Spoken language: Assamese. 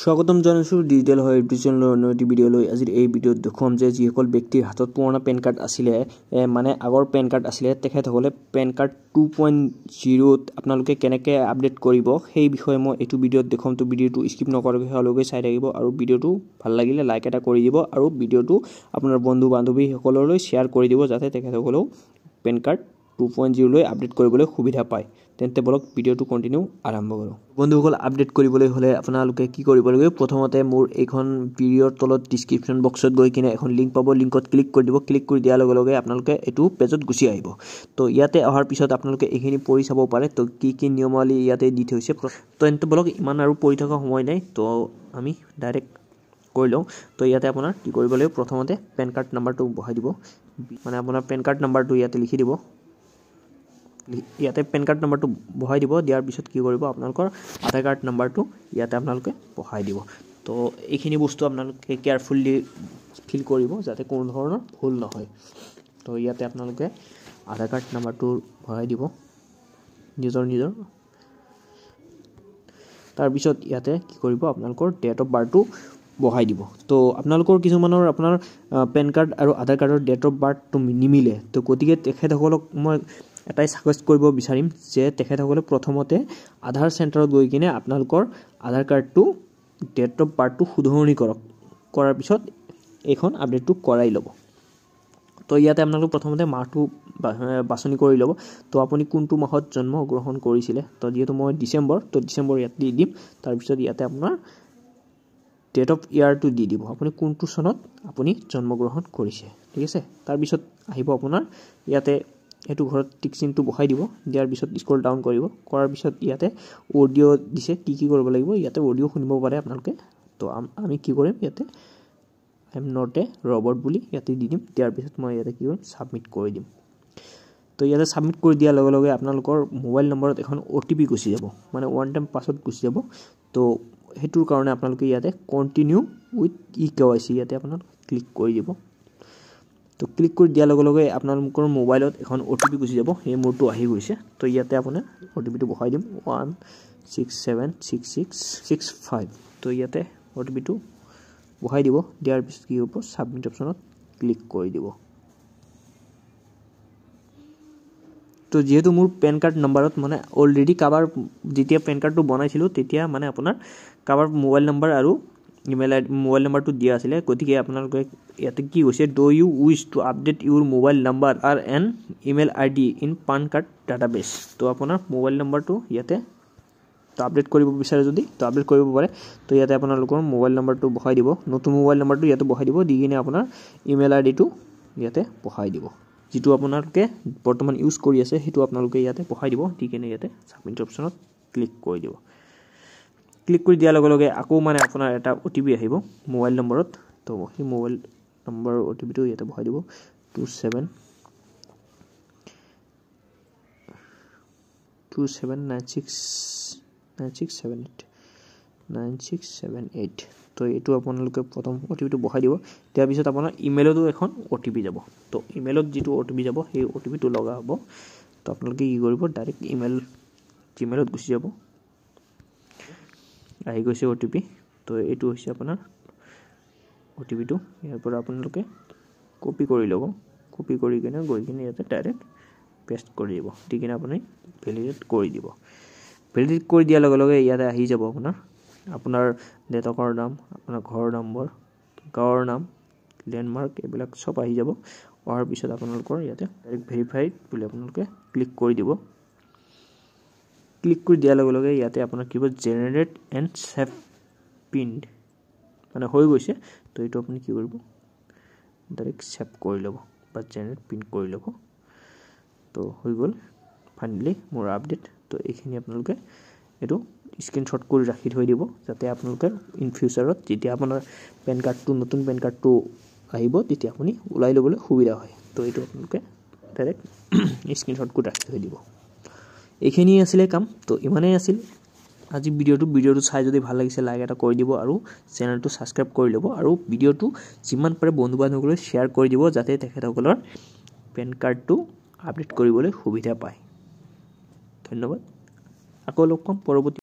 স্বাগতম জানাইছো ডিজিটেল হয় এডুকেশ্যনৰ অন্যটি ভিডিঅ'লৈ। আজিৰ এই ভিডিঅ'ত দেখুৱাম যে যিসকল ব্যক্তিৰ হাতত পুৰণা পেন কাৰ্ড আছিলে মানে আগৰ পেন কাৰ্ড আছিলে তেখেতসকলে পেন কাৰ্ড 2.0 আপোনালোকে কেনেকৈ আপডেট কৰিব সেই বিষয়ে মই এইটো ভিডিঅ'ত দেখুৱাম। তো ভিডিঅ'টো স্কিপ নকৰাকৈ শেষলৈকে চাই থাকিব আৰু ভিডিঅ'টো ভাল লাগিলে লাইক এটা কৰি দিব আৰু ভিডিঅ'টো আপোনাৰ বন্ধু বান্ধৱীসকললৈ শ্বেয়াৰ কৰি দিব যাতে তেখেতসকলেও পেন কাৰ্ড 2.0 লৈ আপডেট কৰিবলৈ সুবিধা পায়। তেন্তে বলক ভিডিঅ'টো কন্টিনিউ আৰম্ভ কৰোঁ। বন্ধুসকল, আপডেট কৰিবলৈ হ'লে আপোনালোকে কি কৰিব লাগিব, প্ৰথমতে মোৰ এইখন ভিডিঅ'ৰ তলত ডিসক্ৰিপশন বক্সত গৈ কিনে এখন লিংক পাব, লিংকত ক্লিক কৰি দিব। ক্লিক কৰি দিয়াৰ লগে লগে আপোনালোকে এইটো পেজত গুচি আহিব। তো ইয়াতে অহাৰ পিছত আপোনালোকে এইখিনি পঢ়ি চাব পাৰে। তো কি নিয়মাৱলী ইয়াতে দি থৈছে। তো তেন্তে বলক ইমান আৰু পঢ়ি থকা সময় নাই, তো আমি ডাইৰেক্ট কৰি লওঁ। তো ইয়াতে আপোনাৰ কি কৰিব লাগিব, প্ৰথমতে পেন কাৰ্ড নাম্বাৰটো বহাই দিব। মানে আপোনাৰ পেন কাৰ্ড নাম্বাৰটো ইয়াতে লিখি দিব। ইয়াতে পেন কাৰ্ড নাম্বাৰটো বহাই দিব। দিয়াৰ পিছত কি কৰিব, আপোনালোকৰ আধাৰ কাৰ্ড নাম্বাৰটো ইয়াতে আপোনালোকে বহাই দিব। তো এইখিনি বস্তু আপোনালোকে কেয়াৰফুলি ফিল কৰিব যাতে কোনো ধৰণৰ ভুল নহয়। তো ইয়াতে আপোনালোকে আধাৰ কাৰ্ড নাম্বাৰটো ভৰাই দিব নিজৰ। তাৰপিছত ইয়াতে কি কৰিব, আপোনালোকৰ ডেট অফ বাৰ্থটো বহাই দিব। তো আপোনালোকৰ কিছুমানৰ আপোনাৰ পেন কাৰ্ড আৰু আধাৰ কাৰ্ডৰ ডেট অফ বাৰ্থটো নিমিলে। তো গতিকে তেখেতসকলক মই এটাই সাজেষ্ট কৰিব বিচাৰিম যে তেখেতসকলে প্ৰথমতে আধাৰ চেণ্টাৰত গৈ কিনে আপোনালোকৰ আধাৰ কাৰ্ডটো ডেট অফ বাৰ্থটো শুধৰণি কৰক। কৰাৰ পিছত এইখন আপডেটটো কৰাই ল'ব। তো ইয়াতে আপোনালোক প্ৰথমতে মাহটো বাছনি কৰি ল'ব। তো আপুনি কোনটো মাহত জন্মগ্ৰহণ কৰিছিলে, তো যিহেতু মই ডিচেম্বৰ, তো ডিচেম্বৰ ইয়াত দি দিম। তাৰপিছত ইয়াতে আপোনাৰ ডেট অফ ইয়াৰটো দি দিব, আপুনি কোনটো চনত আপুনি জন্মগ্ৰহণ কৰিছে, ঠিক আছে। তাৰপিছত আহিব আপোনাৰ ইয়াতে এইটো ঘৰত টিক চিনটো বহাই দিব। দিয়াৰ পিছত স্ক্ৰল ডাউন কৰিব। কৰাৰ পিছত ইয়াতে অডিঅ' দিছে, কি কৰিব লাগিব, ইয়াতে অডিঅ' শুনিব পাৰে আপোনালোকে। তো আমি কি কৰিম, ইয়াতে I am not a robot বুলি ইয়াতে দি দিম। দিয়াৰ পিছত মই ইয়াতে কি কৰিম, ছাবমিট কৰি দিম। তো ইয়াতে ছাবমিট কৰি দিয়াৰ লগে লগে আপোনালোকৰ মোবাইল নম্বৰত এখন OTP গুচি যাব, মানে ওৱান টাইম পাছৱৰ্ড গুচি যাব। তো সেইটোৰ কাৰণে আপোনালোকে ইয়াতে কণ্টিনিউ উইথ eKYC ইয়াতে আপোনালোকে ক্লিক কৰি দিব। তো ক্লিক কৰি দিয়াৰ লগে লগে আপোনালোকৰ মোবাইলত এখন OTP গুচি যাব। এই মোৰটো আহি গৈছে। তো ইয়াতে আপোনাৰ OTPটো বহাই দিম 16766665। তো ইয়াতে OTPটো বহাই দিব। দিয়াৰ পিছত কি হ'ব, ছাবমিট অপশ্যনত ক্লিক কৰি দিব। তো যিহেতু মোৰ পেন কাৰ্ড নাম্বাৰত মানে অলৰেডি কাৰোবাৰ যেতিয়া পেন কাৰ্ডটো বনাইছিলোঁ তেতিয়া মানে আপোনাৰ কাৰোবাৰ মোবাইল নাম্বাৰ আৰু ইমেইল আইডি মোবাইল নাম্বাৰটো দিয়া আছিলে। গতিকে আপোনালোকে ইয়াতে কি কৈছে, do you wish to update your mobile number আৰু an email ID in PAN card database. তো আপোনাৰ মোবাইল নাম্বাৰটো ইয়াতে আপডেট কৰিব বিচাৰে যদি তো আপডেট কৰিব পাৰে। তো ইয়াতে আপোনালোকৰ মোবাইল নাম্বাৰটো বহাই দিব, নতুন মোবাইল নাম্বাৰটো ইয়াতে বহাই দিব। দি কিনে আপোনাৰ ইমেইল আইডিটো ইয়াতে বহাই দিব, যিটো আপোনালোকে বৰ্তমান ইউজ কৰি আছে সেইটো আপোনালোকে ইয়াতে বহাই দিব। দি কিনে ইয়াতে ছাবমিট অপশ্যনত ক্লিক কৰি দিব। ক্লিক কৰি দিয়াৰ লগে লগে আকৌ মানে আপোনাৰ এটা OTP আহিব মোবাইল নম্বৰত। তো সেই মোবাইল নম্বৰৰ OTPটো ইয়াতে বহাই দিব 279678। তো এইটো আপোনালোকে প্ৰথম OTPটো বহাই দিব। তাৰ পিছত আপোনাৰ ইমেইলতো এখন OTP যাব। তো ইমেইলত যিটো OTP যাব সেই OTPটো লগা হ'ব। তো আপোনালোকে কি কৰিব, ডাইৰেক্ট জিমেইলত গুচি যাব। আহি গৈছে OTP। তো এইটো হৈছে আপোনাৰ OTPটো। ইয়াৰ পৰা আপোনালোকে কপি কৰি ল'ব। কপি কৰি কিনে গৈ কিনে ইয়াতে ডাইৰেক্ট পেষ্ট কৰি দিব। দি কিনে আপুনি ভেলিডেট কৰি দিব। ভেলিডেট কৰি দিয়াৰ লগে লগে ইয়াতে আহি যাব আপোনাৰ দেউতাকৰ নাম, আপোনাৰ ঘৰৰ নম্বৰ, গাঁৱৰ নাম, লেণ্ডমাৰ্ক এইবিলাক চব আহি যাব। অহাৰ পিছত আপোনালোকৰ ইয়াতে ডাইৰেক্ট ভেৰিফাইড বুলি আপোনালোকে ক্লিক কৰি দিব। ক্লিক কৰি দিয়াৰ লগে লগে ইয়াতে আপোনাৰ কি হ'ব, জেনেৰেট এণ্ড ছেভ পিন মানে হৈ গৈছে। তো এইটো আপুনি কি কৰিব, ডাইৰেক্ট ছেভ কৰি ল'ব বা জেনেৰেট পিন কৰি ল'ব। তো হৈ গ'ল ফাইনেলি মোৰ আপডেট। তো এইখিনি আপোনালোকে এইটো স্ক্ৰীনশ্বট কৰি ৰাখি থৈ দিব যাতে আপোনালোকে ইন ফিউচাৰত যেতিয়া আপোনাৰ নতুন পেন কাৰ্ডটো আহিব তেতিয়া আপুনি ওলাই ল'বলৈ সুবিধা হয়। তো এইটো আপোনালোকে ডাইৰেক্ট স্ক্ৰীনশ্বট কৰি ৰাখি থৈ দিব। এইখিনি আছিলে কাম। তো ইমানেই আছিল আজি ভিডিঅ'টো চাই যদি ভাল লাগিছে লাইক এটা কৰি দিব আৰু চেনেলটো ছাবস্ক্ৰাইব কৰি ল'ব আৰু ভিডিঅ'টো যিমান পাৰে বন্ধু বান্ধৱীলৈ শ্বেয়াৰ কৰি দিব যাতে তেখেতসকলৰ পেন কাৰ্ডটো আপডেট কৰিবলৈ সুবিধা পায়। ধন্যবাদ। আকৌ লগ পাম পৰৱৰ্তী